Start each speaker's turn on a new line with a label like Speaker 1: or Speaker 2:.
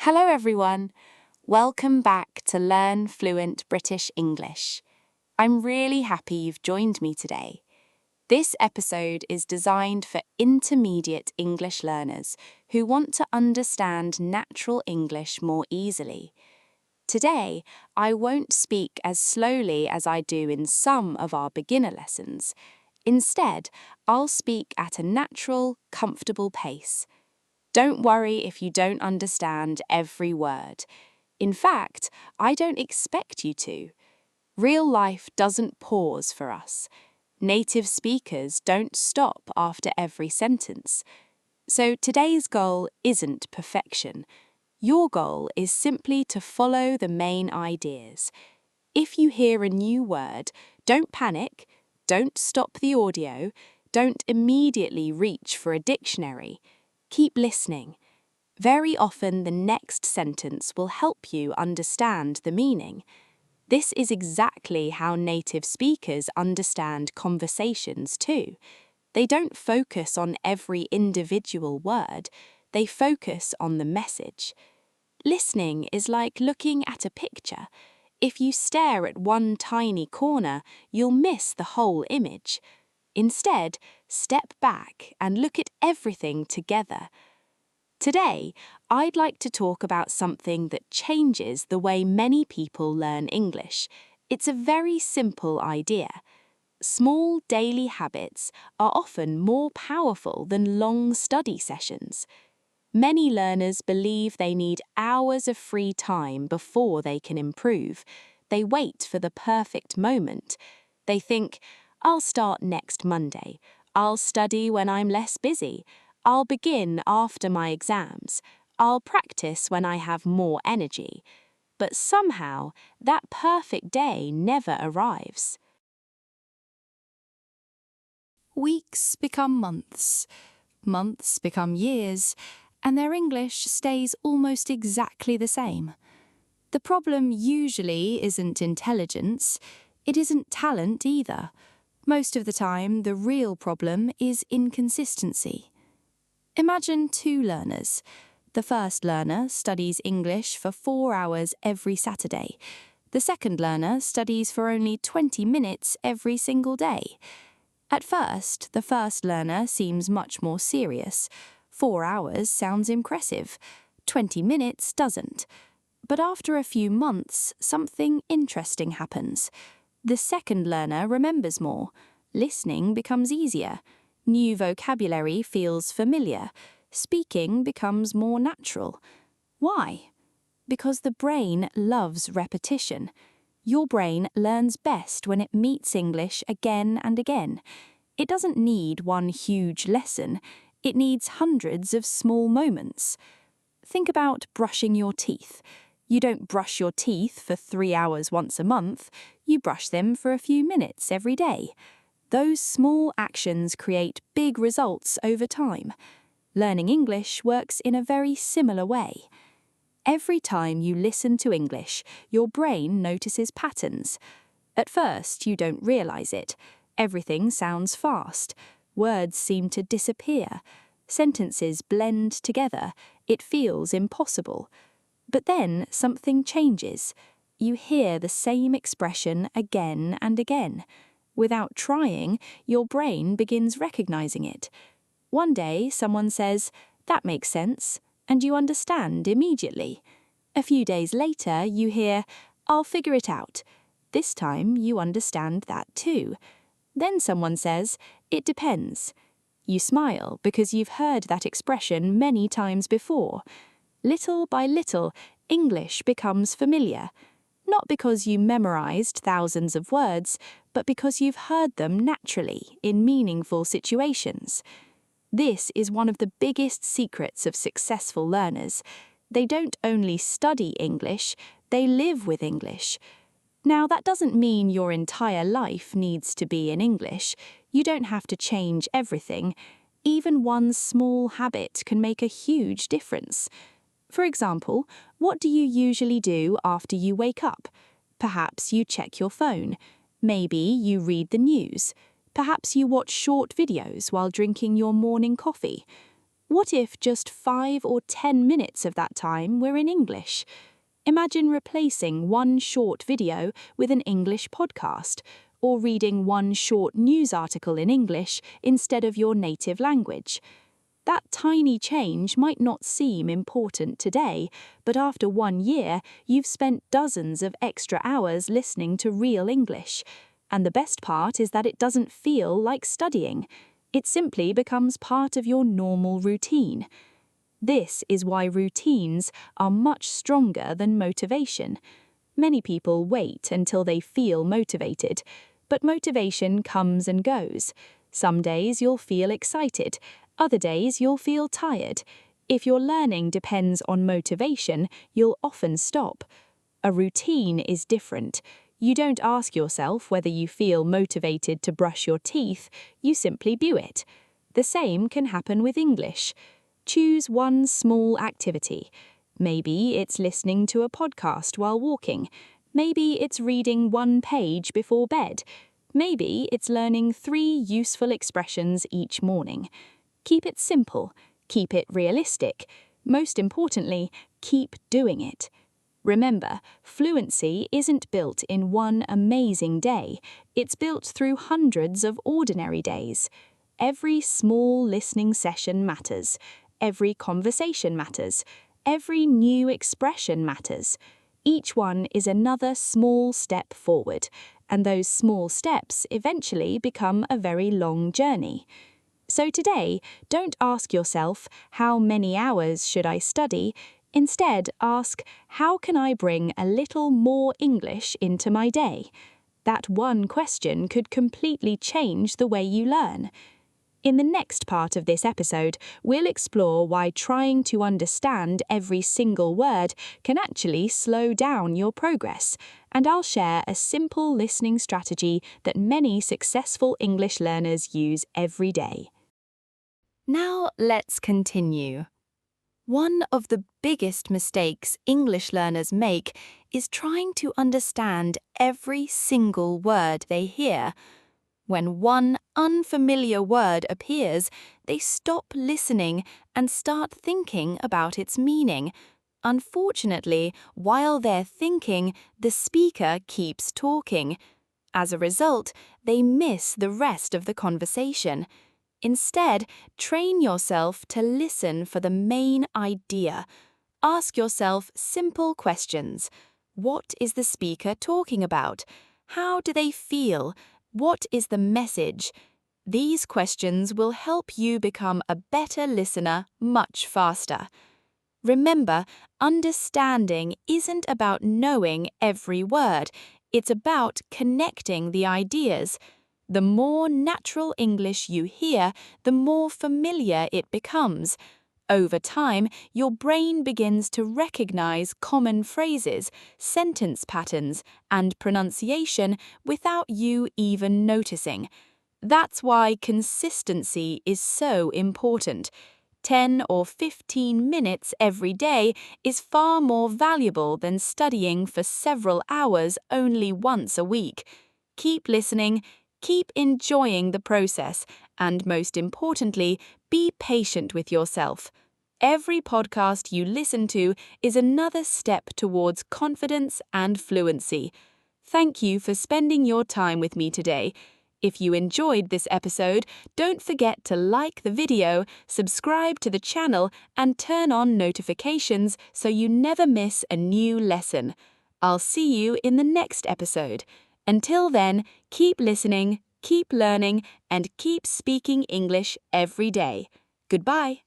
Speaker 1: Hello everyone! Welcome back to Learn Fluent British English. I'm really happy you've joined me today. This episode is designed for intermediate English learners who want to understand natural English more easily. Today, I won't speak as slowly as I do in some of our beginner lessons. Instead, I'll speak at a natural, comfortable pace. Don't worry if you don't understand every word. In fact, I don't expect you to. Real life doesn't pause for us. Native speakers don't stop after every sentence. So today's goal isn't perfection. Your goal is simply to follow the main ideas. If you hear a new word, don't panic, don't stop the audio, don't immediately reach for a dictionary. Keep listening. Very often the next sentence will help you understand the meaning. This is exactly how native speakers understand conversations too. They don't focus on every individual word, they focus on the message. Listening is like looking at a picture. If you stare at one tiny corner, you'll miss the whole image. Instead, step back and look at everything together. Today, I'd like to talk about something that changes the way many people learn English. It's a very simple idea. Small daily habits are often more powerful than long study sessions. Many learners believe they need hours of free time before they can improve. They wait for the perfect moment. They think, I'll start next Monday. I'll study when I'm less busy. I'll begin after my exams. I'll practice when I have more energy. But somehow, that perfect day never arrives. Weeks become months, months become years, and their English stays almost exactly the same. The problem usually isn't intelligence, it isn't talent either. Most of the time, the real problem is inconsistency. Imagine two learners. The first learner studies English for 4 hours every Saturday. The second learner studies for only 20 minutes every single day. At first, the first learner seems much more serious. 4 hours sounds impressive. 20 minutes doesn't. But after a few months, something interesting happens. The second learner remembers more. Listening becomes easier. New vocabulary feels familiar. Speaking becomes more natural. Why? Because the brain loves repetition. Your brain learns best when it meets English again and again. It doesn't need one huge lesson. It needs hundreds of small moments. Think about brushing your teeth. You don't brush your teeth for 3 hours once a month. You brush them for a few minutes every day. Those small actions create big results over time. Learning English works in a very similar way. Every time you listen to English, your brain notices patterns. At first, you don't realize it. Everything sounds fast. Words seem to disappear. Sentences blend together. It feels impossible. But then something changes. You hear the same expression again and again. Without trying, your brain begins recognizing it. One day, someone says, "That makes sense," and you understand immediately. A few days later, you hear, "I'll figure it out." This time, you understand that too. Then someone says, "It depends." You smile because you've heard that expression many times before. Little by little, English becomes familiar. Not because you memorized thousands of words, but because you've heard them naturally in meaningful situations. This is one of the biggest secrets of successful learners. They don't only study English, they live with English. Now, that doesn't mean your entire life needs to be in English. You don't have to change everything. Even one small habit can make a huge difference. For example, what do you usually do after you wake up? Perhaps you check your phone. Maybe you read the news. Perhaps you watch short videos while drinking your morning coffee. What if just 5 or 10 minutes of that time were in English? Imagine replacing one short video with an English podcast, or reading one short news article in English instead of your native language. That tiny change might not seem important today, but after 1 year, you've spent dozens of extra hours listening to real English. And the best part is that it doesn't feel like studying. It simply becomes part of your normal routine. This is why routines are much stronger than motivation. Many people wait until they feel motivated, but motivation comes and goes. Some days you'll feel excited, other days you'll feel tired. If your learning depends on motivation, you'll often stop. A routine is different. You don't ask yourself whether you feel motivated to brush your teeth, you simply do it. The same can happen with English. Choose one small activity. Maybe it's listening to a podcast while walking. Maybe it's reading one page before bed. Maybe it's learning 3 useful expressions each morning. Keep it simple. Keep it realistic. Most importantly, keep doing it. Remember, fluency isn't built in one amazing day. It's built through hundreds of ordinary days. Every small listening session matters. Every conversation matters. Every new expression matters. Each one is another small step forward, and those small steps eventually become a very long journey. So today, don't ask yourself, how many hours should I study? Instead, ask, how can I bring a little more English into my day? That one question could completely change the way you learn. In the next part of this episode, we'll explore why trying to understand every single word can actually slow down your progress, and I'll share a simple listening strategy that many successful English learners use every day. Now let's continue. One of the biggest mistakes English learners make is trying to understand every single word they hear. When one unfamiliar word appears, they stop listening and start thinking about its meaning. Unfortunately, while they're thinking, the speaker keeps talking. As a result, they miss the rest of the conversation. Instead, train yourself to listen for the main idea. Ask yourself simple questions. What is the speaker talking about? How do they feel? What is the message? These questions will help you become a better listener much faster. Remember, understanding isn't about knowing every word. It's about connecting the ideas. The more natural English you hear, the more familiar it becomes. Over time, your brain begins to recognize common phrases, sentence patterns, and pronunciation without you even noticing. That's why consistency is so important. 10 or 15 minutes every day is far more valuable than studying for several hours only once a week. Keep listening, keep enjoying the process, and most importantly, be patient with yourself. Every podcast you listen to is another step towards confidence and fluency. Thank you for spending your time with me today. If you enjoyed this episode, don't forget to like the video, subscribe to the channel, and turn on notifications so you never miss a new lesson. I'll see you in the next episode. Until then, keep listening, keep learning, and keep speaking English every day. Goodbye.